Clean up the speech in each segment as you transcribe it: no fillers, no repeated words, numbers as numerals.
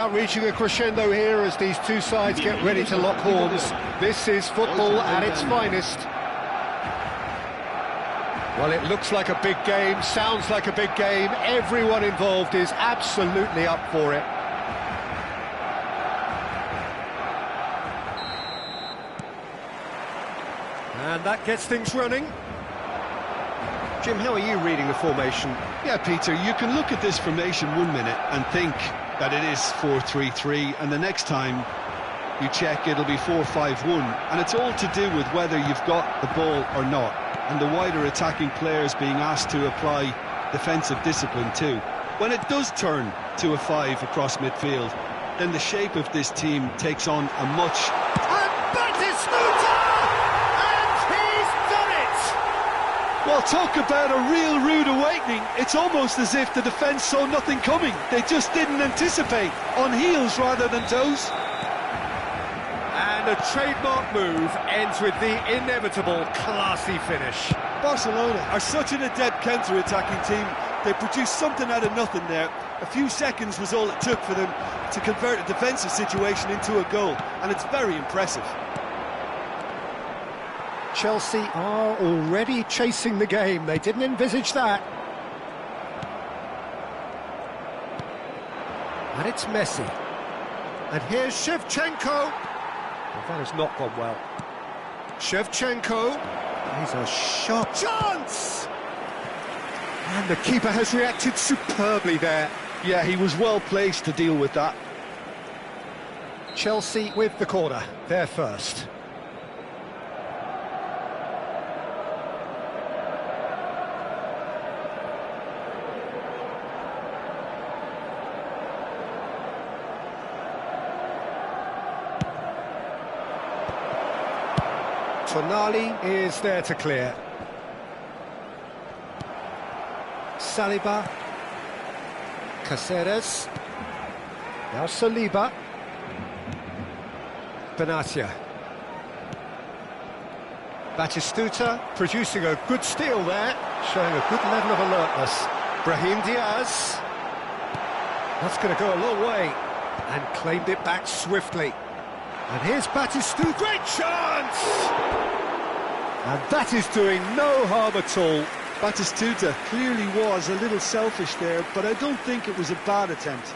Reaching a crescendo here as these two sides get ready to lock horns. This is football at its finest. Well, it looks like a big game, sounds like a big game. Everyone involved is absolutely up for it. And that gets things running. Jim, how are you reading the formation? Yeah, Peter, you can look at this formation 1 minute and think that it is 4-3-3, and the next time you check it'll be 4-5-1, and it's all to do with whether you've got the ball or not, and the wider attacking players being asked to apply defensive discipline too. When it does turn to a 5 across midfield, then the shape of this team takes on a much... Well, talk about a real rude awakening. It's almost as if the defence saw nothing coming. They just didn't anticipate, on heels rather than toes. And a trademark move ends with the inevitable classy finish. Barcelona are such an adept counter-attacking team. They produced something out of nothing there. A few seconds was all it took for them to convert a defensive situation into a goal, and it's very impressive. Chelsea are already chasing the game. They didn't envisage that. And it's Messi. And here's Shevchenko. Well, that has not gone well. Shevchenko. He's a sharp chance. And the keeper has reacted superbly there. Yeah, he was well placed to deal with that. Chelsea with the corner. They're first. Tonali is there to clear. Saliba. Caceres. Now Saliba. Benatia. Batistuta producing a good steal there, showing a good level of alertness. Brahim Diaz. That's going to go a long way. And claimed it back swiftly. And here's Batistuta. Great chance! And that is doing no harm at all. Batistuta clearly was a little selfish there, but I don't think it was a bad attempt.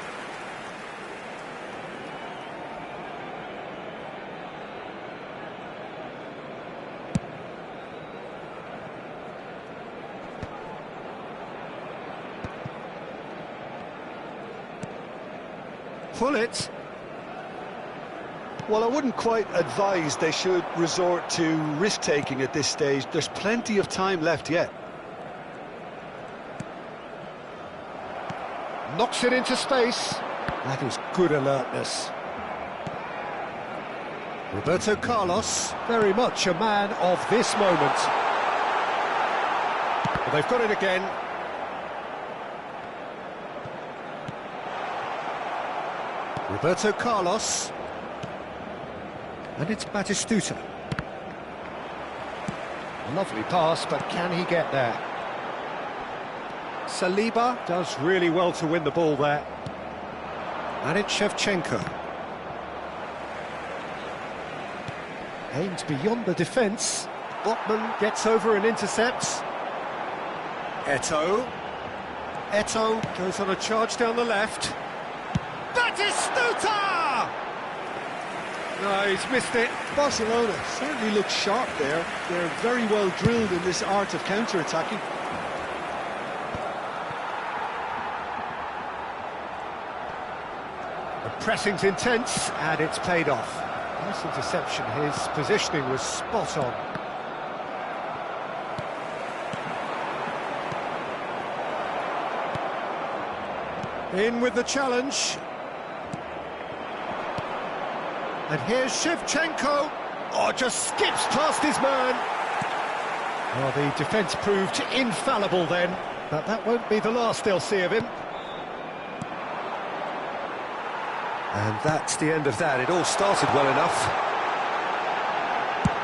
Pull it. Well, I wouldn't quite advise they should resort to risk-taking at this stage. There's plenty of time left yet. Knocks it into space. That is good alertness. Roberto Carlos, very much a man of this moment. Well, they've got it again. Roberto Carlos. And it's Batistuta. Lovely pass, but can he get there? Saliba does really well to win the ball there. And it's Shevchenko. Aims beyond the defence. Botman gets over and intercepts. Eto'o. Eto'o goes on a charge down the left. Batistuta! No, he's missed it. Barcelona certainly looks sharp there. They're very well drilled in this art of counter-attacking. The pressing's intense, and it's paid off. Nice interception. His positioning was spot on. In with the challenge. And here's Shevchenko. Oh, just skips past his man. Well, the defence proved infallible then, but that won't be the last they'll see of him. And that's the end of that. It all started well enough.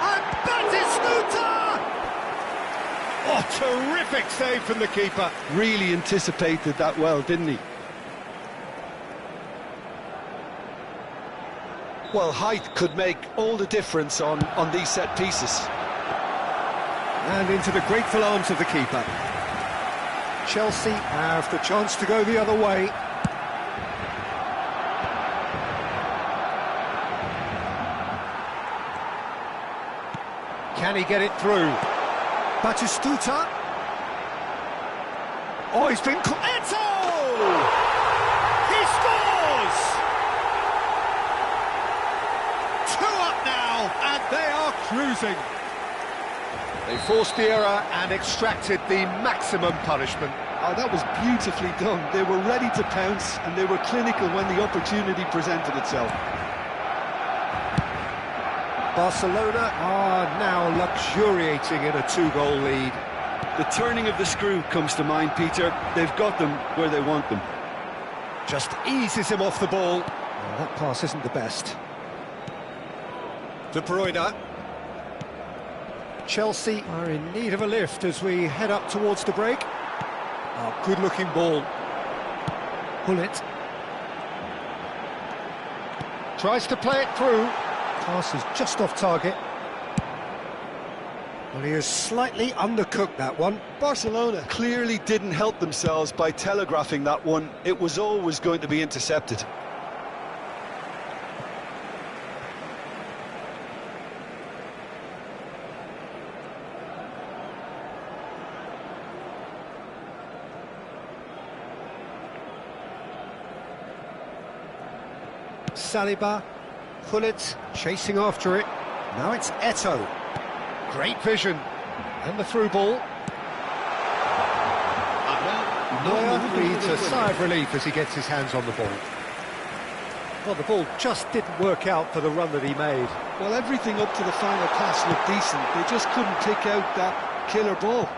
And Batistuta! Oh, terrific save from the keeper. Really anticipated that well, didn't he? Well, height could make all the difference on these set pieces. And into the grateful arms of the keeper. Chelsea have the chance to go the other way. Can he get it through? Batistuta. Oh, he's been... Eto! He scores! 2 up now, and they are cruising. They forced the error and extracted the maximum punishment. Oh, that was beautifully done. They were ready to pounce, and they were clinical when the opportunity presented itself. Barcelona are now luxuriating in a 2-goal lead. The turning of the screw comes to mind, Peter. They've got them where they want them. Just eases him off the ball. Well, that pass isn't the best. De Bruyne. Chelsea are in need of a lift as we head up towards the break. Oh, good-looking ball. Hullet. Tries to play it through. Pass is just off target. Well, he has slightly undercooked that one. Barcelona clearly didn't help themselves by telegraphing that one. It was always going to be intercepted. Saliba, Hullet chasing after it. Now it's Eto. Great vision. And the through ball. Neuer breathes a sigh of relief as he gets his hands on the ball. Well, the ball just didn't work out for the run that he made. Well, everything up to the final pass looked decent. They just couldn't pick out that killer ball.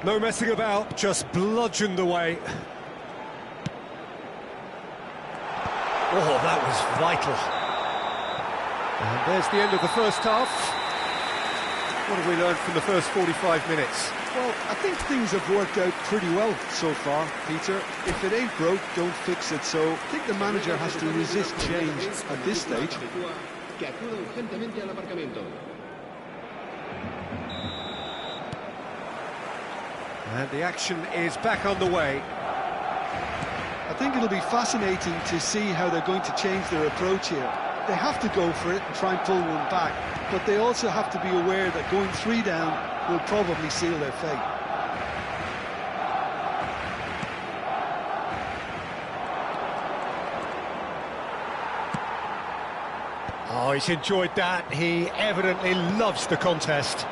No messing about, just bludgeoned away. Oh, that was vital. And there's the end of the first half. What have we learned from the first 45 minutes? Well, I think things have worked out pretty well so far, Peter. If it ain't broke, don't fix it. So I think the manager has to resist change at this stage. And the action is back on the way. I think it'll be fascinating to see how they're going to change their approach here. They have to go for it and try and pull one back, but they also have to be aware that going 3 down will probably seal their fate. Oh, he's enjoyed that. He evidently loves the contest.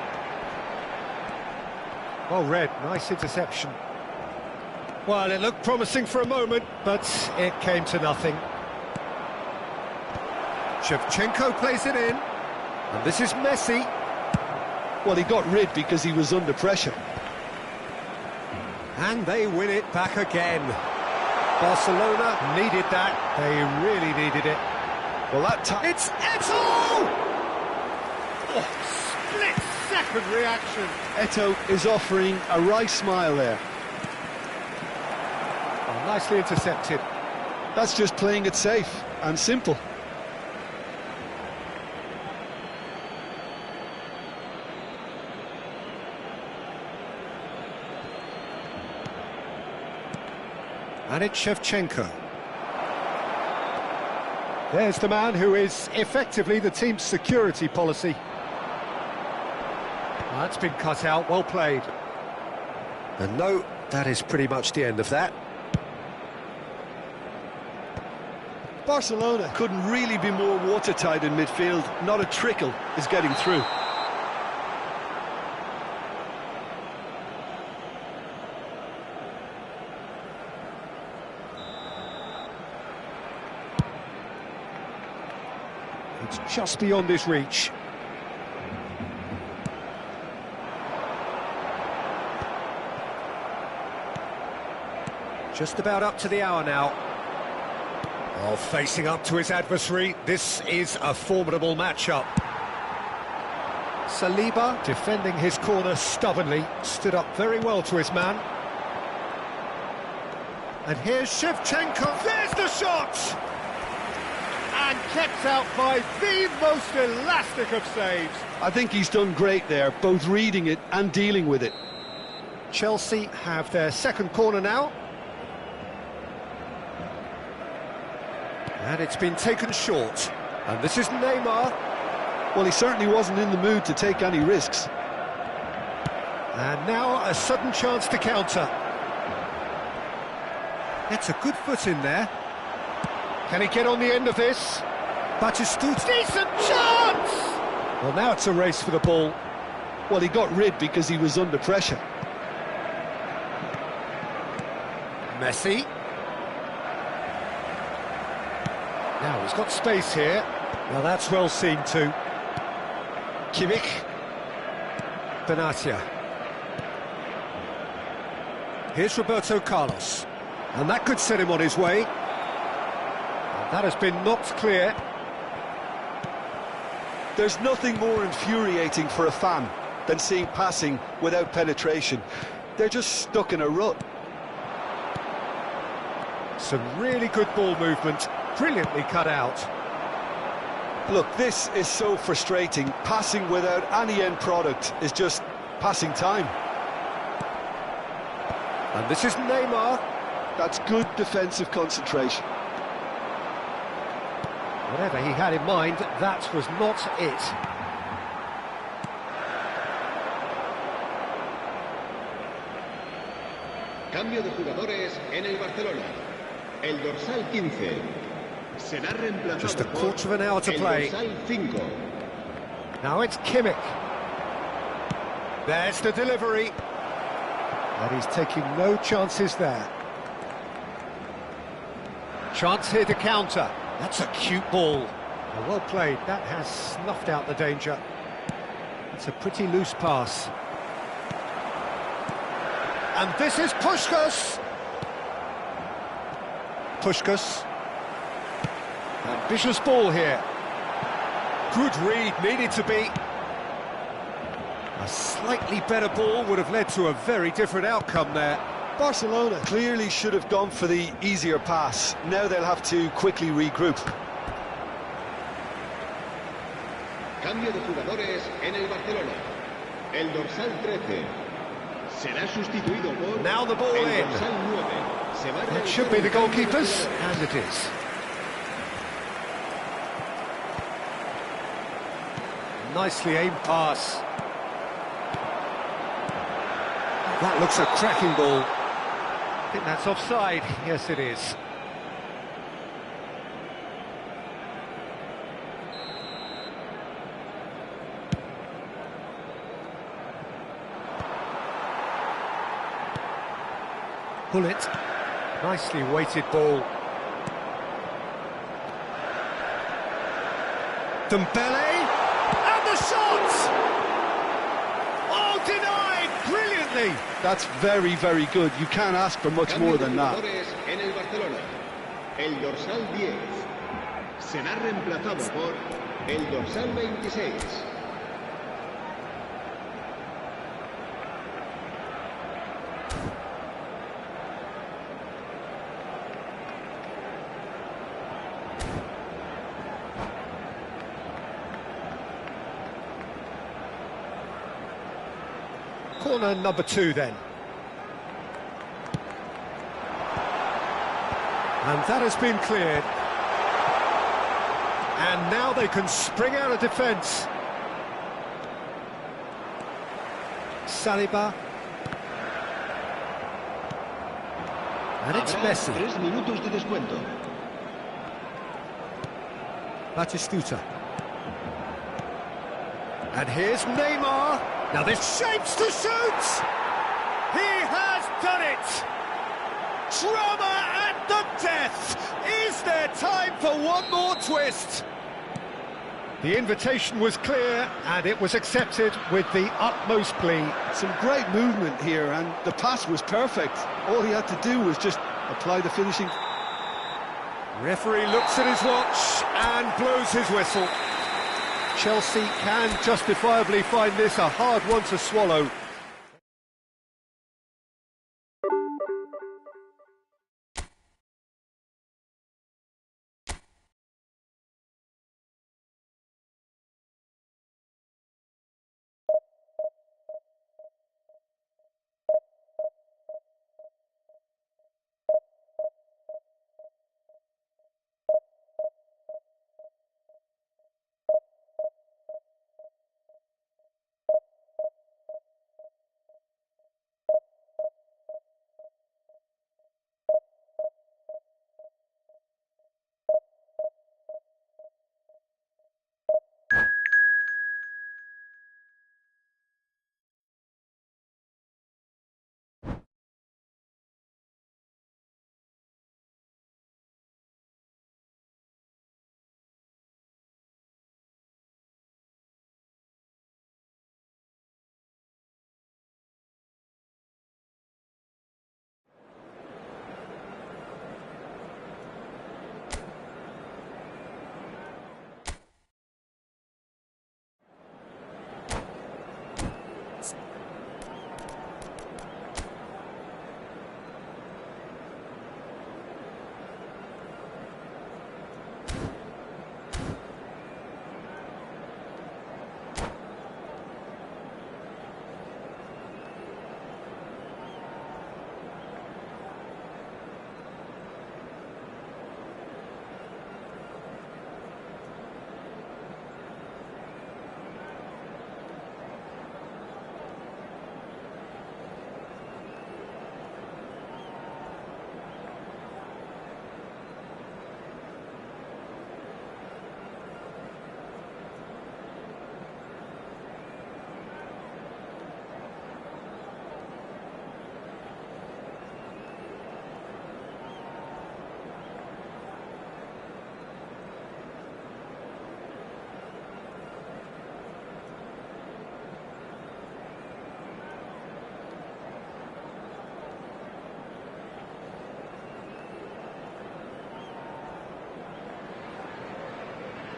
Well read, nice interception. Well, it looked promising for a moment, but it came to nothing. Shevchenko plays it in, and this is Messi. Well, he got rid because he was under pressure. And they win it back again. Barcelona needed that, they really needed it. Well, that time... It's Eto! Oh, split-second reaction. Eto is offering a wry smile there. Oh, nicely intercepted. That's just playing it safe and simple. And it's Shevchenko. There's the man who is effectively the team's security policy. That's been cut out, well played. And no, that is pretty much the end of that. Barcelona couldn't really be more watertight in midfield. Not a trickle is getting through. It's just beyond his reach. Just about up to the hour now. Oh, facing up to his adversary, this is a formidable matchup. Saliba, defending his corner stubbornly, stood up very well to his man. And here's Shevchenko, there's the shot! and kept out by the most elastic of saves. I think he's done great there, both reading it and dealing with it. Chelsea have their second corner now. And it's been taken short. And this is Neymar. Well, he certainly wasn't in the mood to take any risks. And now a sudden chance to counter. It's a good foot in there. Can he get on the end of this? Batistuta. Decent chance! Well, now it's a race for the ball. Well, he got rid because he was under pressure. Messi. Now he's got space here. Well, that's well seen too. Kimmich. Benatia. Here's Roberto Carlos. And that could set him on his way. And that has been knocked clear. There's nothing more infuriating for a fan than seeing passing without penetration. They're just stuck in a rut. Some really good ball movement, brilliantly cut out. Look, this is so frustrating. Passing without any end product is just passing time. And this is Neymar. That's good defensive concentration. Whatever he had in mind, that was not it. Cambio de jugadores en el Barcelona. El dorsal 15 será reemplazado Just a quarter of an hour to play. El dorsal 5. Now it's Kimmich. There's the delivery. And he's taking no chances there. Chance here to counter. That's a cute ball. Well played. That has snuffed out the danger. It's a pretty loose pass. And this is Puskás. Puskás. Ambitious ball here. Good read, needed to be. A slightly better ball would have led to a very different outcome there. Barcelona clearly should have gone for the easier pass. Now they'll have to quickly regroup. Cambio de jugadores en el Barcelona. El dorsal 13 será sustituido por Now the ball el in. dorsal 9. Se va a That should be the goalkeepers, and it is. Nicely aimed pass. That looks a cracking ball. I think that's offside. Yes, it is. Pull it. Nicely weighted ball. Dembele, and the shot! Oh, denied brilliantly. That's very, very good. You can't ask for much more than that. En el Barcelona. El dorsal 10 será reemplazado por el dorsal 26. Corner number 2 then. And that has been cleared. And now they can spring out of defence. Saliba. And it's Messi. 3 minutos de descuento. Batistuta. And here's Neymar. Now this shapes to shoot! He has done it! Drama at the death! Is there time for one more twist? The invitation was clear and it was accepted with the utmost glee. Some great movement here, and the pass was perfect. All he had to do was just apply the finishing. Referee looks at his watch and blows his whistle. Chelsea can justifiably find this a hard one to swallow.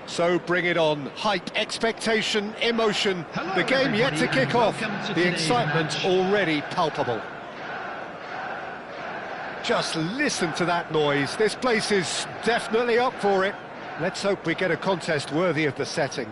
So bring it on. Hype, expectation, emotion. The game yet to kick off. The excitement already palpable. Just listen to that noise. This place is definitely up for it. Let's hope we get a contest worthy of the setting.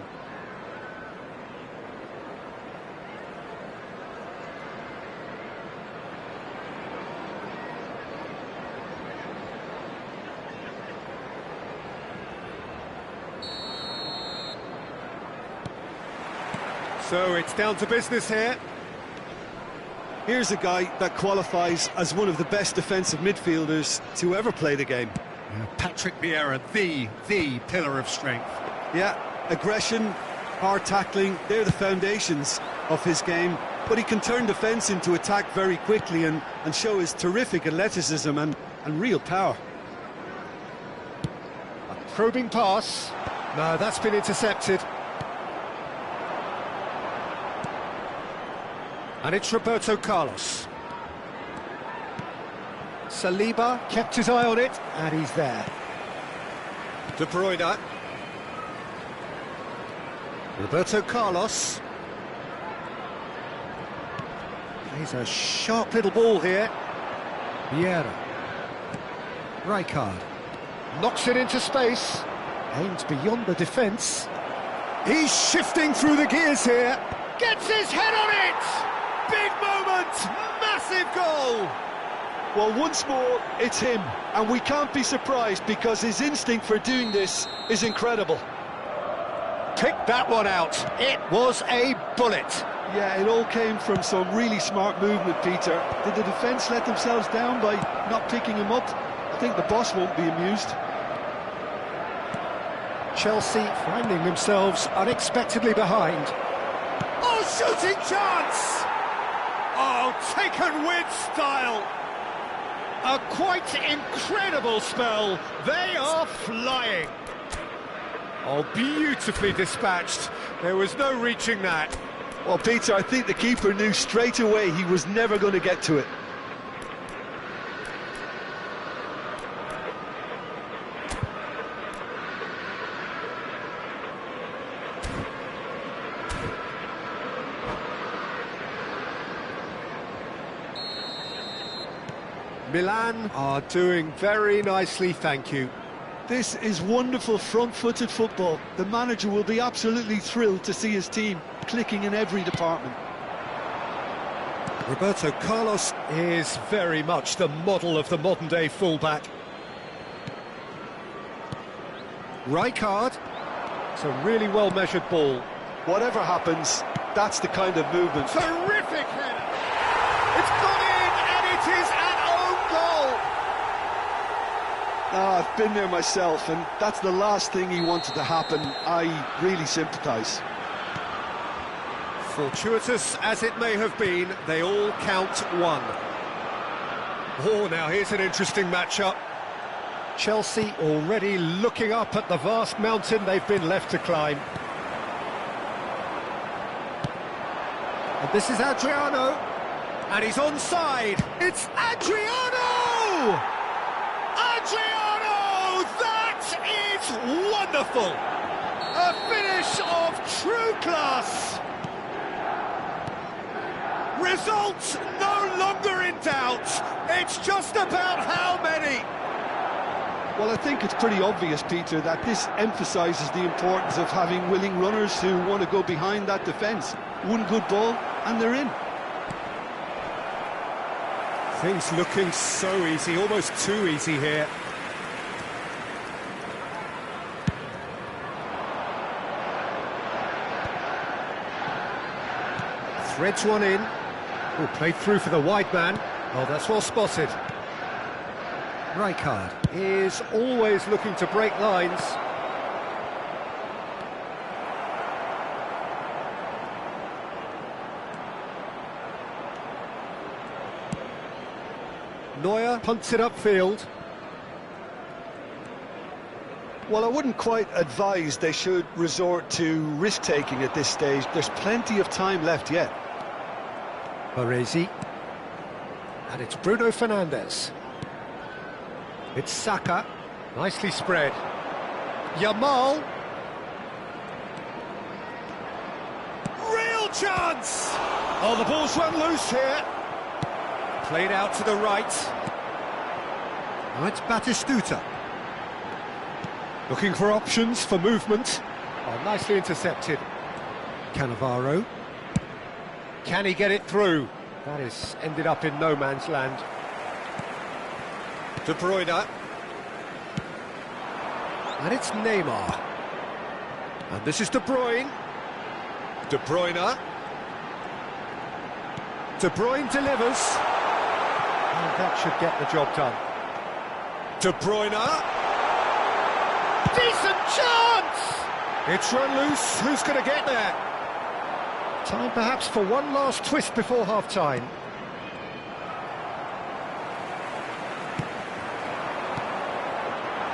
So it's down to business here. Here's a guy that qualifies as one of the best defensive midfielders to ever play the game. Patrick Vieira, the pillar of strength. Yeah, aggression, hard tackling, they're the foundations of his game. But he can turn defence into attack very quickly and show his terrific athleticism and real power. A probing pass. No, that's been intercepted. And it's Roberto Carlos. Saliba kept his eye on it, and he's there. De Bruyne. Roberto Carlos. Plays a sharp little ball here. Vieira. Rijkaard. Knocks it into space. Aims beyond the defence. He's shifting through the gears here. Gets his head on it! Big moment! Massive goal! Well, once more, it's him, and we can't be surprised because his instinct for doing this is incredible. Pick that one out. It was a bullet. Yeah, it all came from some really smart movement, Peter. Did the defence let themselves down by not picking him up? I think the boss won't be amused. Chelsea finding themselves unexpectedly behind. Oh, shooting chance! Oh, taken with style. A quite incredible spell. They are flying. Oh, beautifully dispatched. There was no reaching that. Well, Peter, I think the keeper knew straight away he was never going to get to it. Milan are doing very nicely, thank you. This is wonderful front-footed football. The manager will be absolutely thrilled to see his team clicking in every department. Roberto Carlos is very much the model of the modern-day fullback. Rijkaard. It's a really well-measured ball. Whatever happens, that's the kind of movement. Terrific header! It's gone in, and it is an own goal! I've been there myself, and that's the last thing he wanted to happen. I really sympathise. Fortuitous as it may have been, they all count one. Oh, now here's an interesting matchup. Chelsea already looking up at the vast mountain they've been left to climb. And this is Adriano, and he's onside. It's Adriano! Adriano! That is wonderful! A finish of true class! Results no longer in doubt. It's just about how many. Well, I think it's pretty obvious, Peter, that this emphasises the importance of having willing runners who want to go behind that defence. One good ball, and they're in. Things looking so easy, almost too easy here. Threads one in. Oh, played through for the wide man. Oh, that's well spotted. Rijkaard is always looking to break lines. Neuer punts it upfield. Well, I wouldn't quite advise they should resort to risk-taking at this stage. There's plenty of time left yet. Baresi. And it's Bruno Fernandes. It's Saka. Nicely spread. Yamal. chance! Oh, the ball's run loose here. Played out to the right. Now it's Batistuta. Looking for options for movement. Oh, nicely intercepted. Cannavaro. Can he get it through? That has ended up in no man's land. De Bruyne. And it's Neymar. And this is De Bruyne. De Bruyne. De Bruyne delivers. And that should get the job done. De Bruyne. Decent chance! It's run loose. Who's going to get there? Time perhaps for one last twist before half-time.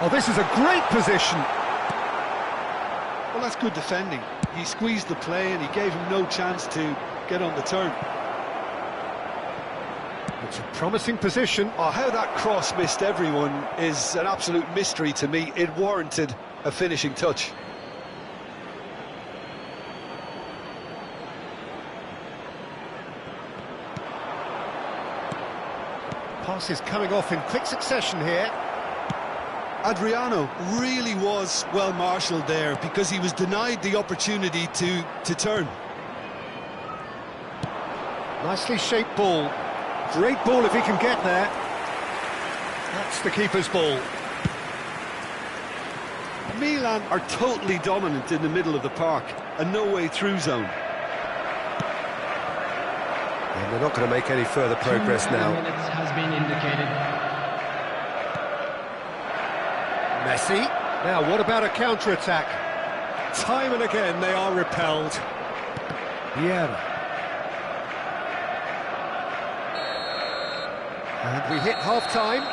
Oh, this is a great position. Well, that's good defending. He squeezed the play and he gave him no chance to get on the turn. It's a promising position. Oh, how that cross missed everyone is an absolute mystery to me. It warranted a finishing touch. Pass is coming off in quick succession here. Adriano really was well marshalled there because he was denied the opportunity to turn. Nicely shaped ball. Great ball if he can get there. That's the keeper's ball. Milan are totally dominant in the middle of the park, a no-way through zone. And they're not going to make any further progress now. 2 minutes has been indicated. Messi. Now, what about a counter-attack? Time and again, they are repelled. Vieira. And we hit half-time.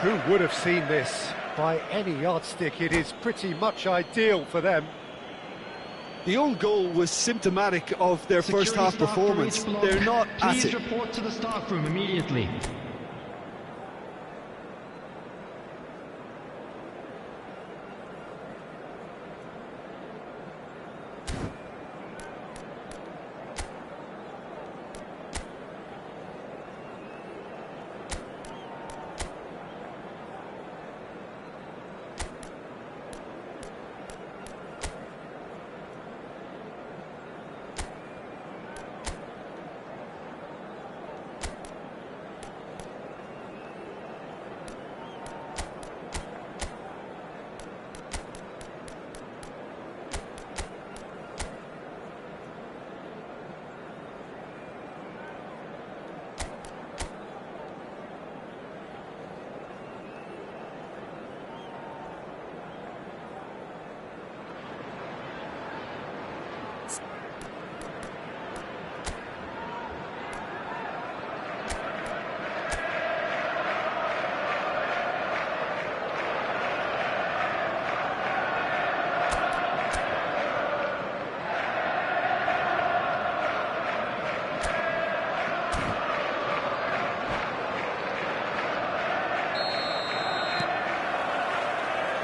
Who would have seen this? By any yardstick, it is pretty much ideal for them. The own goal was symptomatic of their first half performance. They're not at Please it. report to the staff room immediately.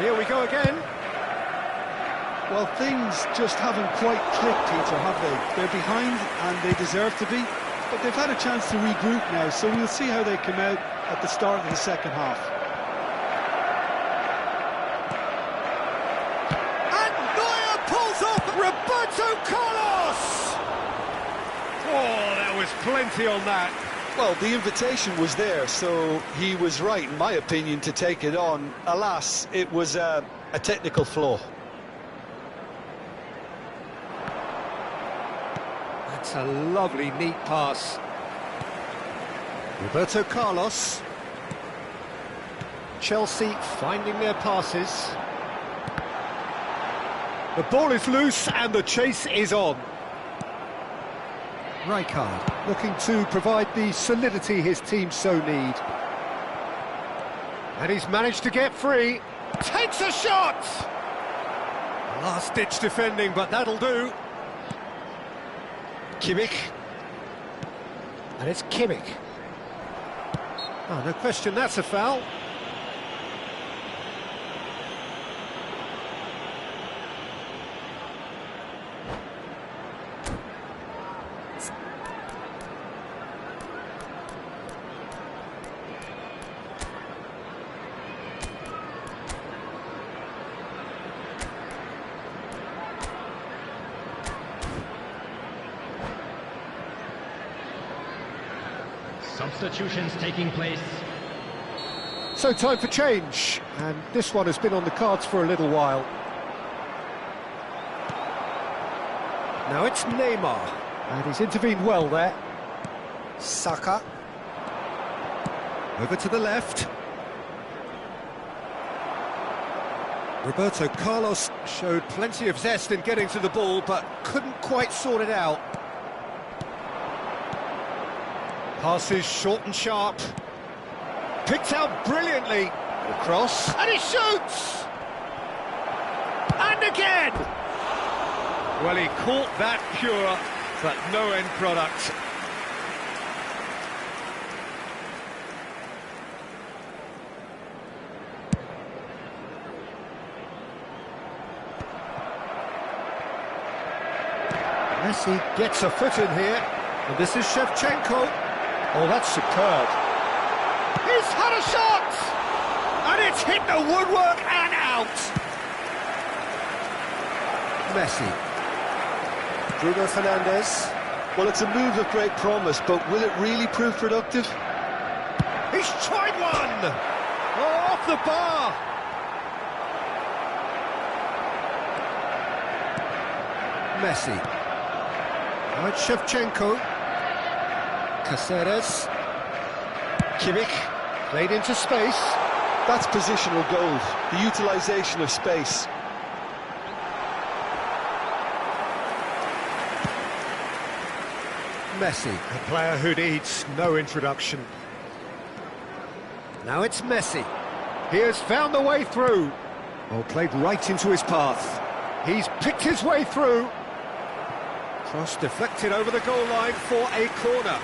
Here we go again. Well, things just haven't quite clicked, Peter, have they? They're behind and they deserve to be, but they've had a chance to regroup now, so we'll see how they come out at the start of the second half. And Neuer pulls off Roberto Carlos! Oh, there was plenty on that. Well, the invitation was there, so he was right, in my opinion, to take it on. Alas, it was a technical flaw. That's a lovely, neat pass. Roberto Carlos. Chelsea finding their passes. The ball is loose and the chase is on. Rijkaard looking to provide the solidity his team so need. And he's managed to get free. Takes a shot! Last-ditch defending, but that'll do. Kimmich. And it's Kimmich. Oh, no question, that's a foul. Substitutions taking place. So time for change, and this one has been on the cards for a little while. Now it's Neymar, and he's intervened well there. Saka. Over to the left. Roberto Carlos showed plenty of zest in getting to the ball, but couldn't quite sort it out. Passes short and sharp. Picked out brilliantly. Across. And he shoots! And again! Well, he caught that pure, but no end product. Messi gets a foot in here, and this is Shevchenko. Oh, that's superb. He's had a shot! And it's hit the woodwork and out! Messi. Bruno Fernandes. Well, it's a move of great promise, but will it really prove productive? He's tried one! Oh, off the bar! Messi. Now it's Shevchenko. Caceres. Kimmich. Played into space. That's positional goal, the utilisation of space. Messi, a player who needs no introduction. Now it's Messi. He has found the way through. Oh, played right into his path. He's picked his way through. Cross deflected over the goal line for a corner.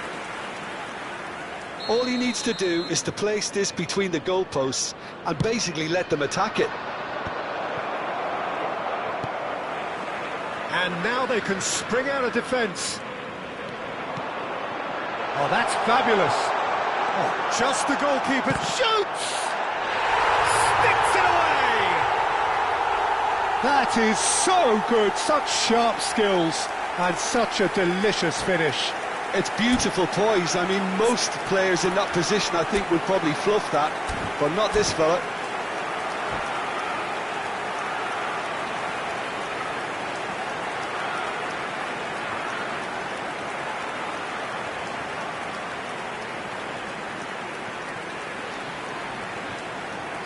All he needs to do is to place this between the goalposts and basically let them attack it. And now they can spring out of defence. Oh, that's fabulous. Oh, just the goalkeeper shoots! Sticks it away! That is so good, such sharp skills, and such a delicious finish. It's beautiful poise. I mean, most players in that position, I think, would probably fluff that, but not this fella.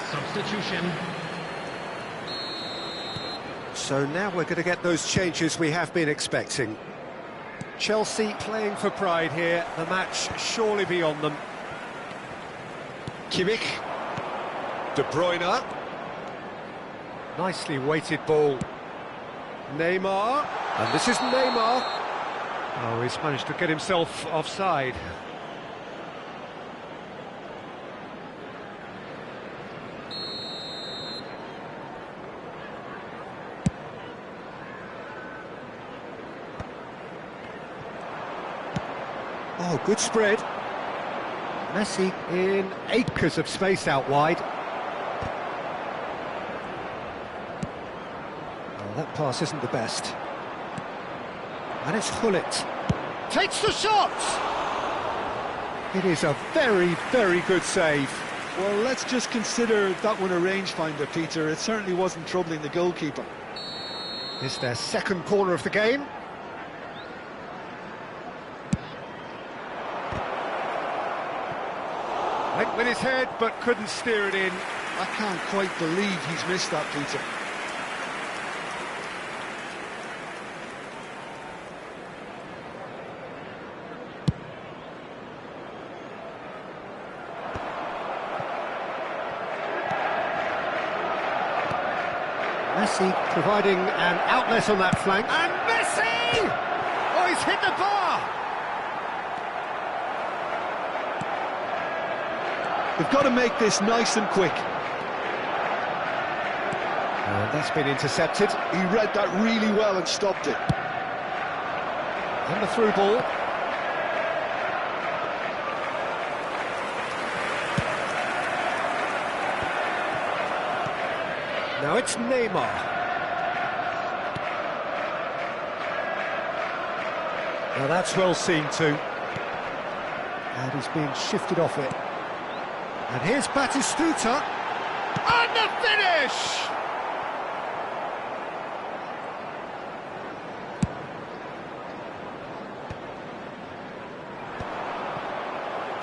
Substitution. So now we're going to get those changes we have been expecting. Chelsea playing for pride here, the match surely beyond them. Kimmich. De Bruyne. Nicely weighted ball. Neymar. And this is Neymar. Oh, he's managed to get himself offside. Oh, good spread. Messi in acres of space out wide. Oh, that pass isn't the best. And it's Hullet. Takes the shot! It is a very, very good save. Well, let's just consider that one a rangefinder, Peter. It certainly wasn't troubling the goalkeeper. It's their second corner of the game. Went with his head, but couldn't steer it in. I can't quite believe he's missed that, Peter. Messi providing an outlet on that flank. And Messi! Oh, he's hit the bar! They've got to make this nice and quick. And that's been intercepted. He read that really well and stopped it. And the through ball. Now it's Neymar. Now that's well seen too. And he's being shifted off it. And here's Batistuta. And the finish!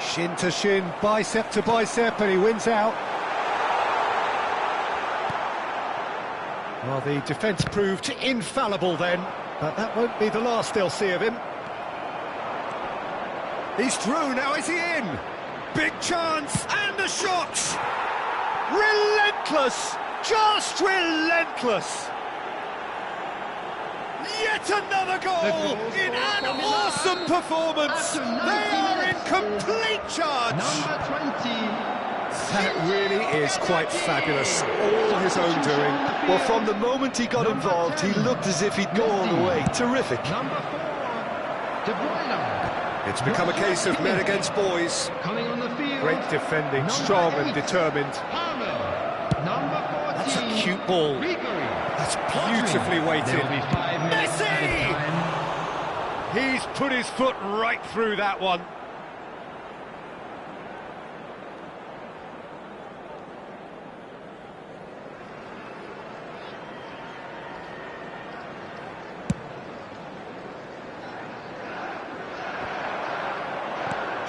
Shin to shin, bicep to bicep, and he wins out. Well, the defence proved infallible then, but that won't be the last they'll see of him. He's through, now is he in? Big chance, and the shot! Relentless, just relentless! Yet another goal in an awesome performance! They are in complete charge! Number 20. That really is quite fabulous, all his own doing. Well, from the moment he got involved, he looked as if he'd go all the way. Terrific. Number 4. De Bruyne. It's become a case of men against boys. Coming on the field. Great defending, Number strong and 8. determined. Palmer. Number 14. That's a cute ball. Rigori. That's beautifully weighted. There'll be 5 minutes added time. He's put his foot right through that one.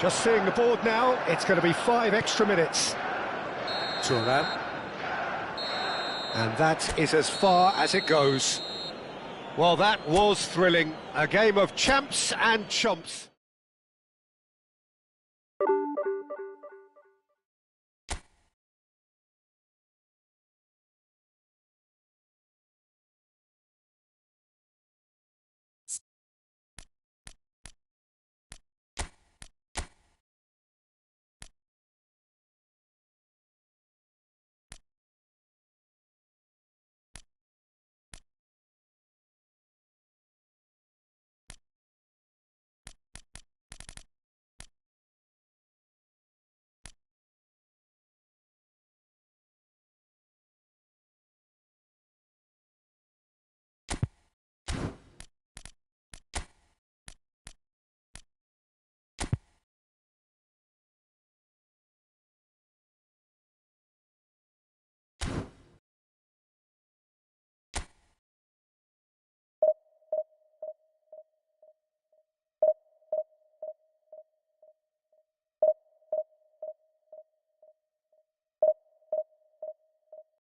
Just seeing the board now, it's going to be 5 extra minutes. Turan. And that is as far as it goes. Well, that was thrilling. A game of champs and chumps.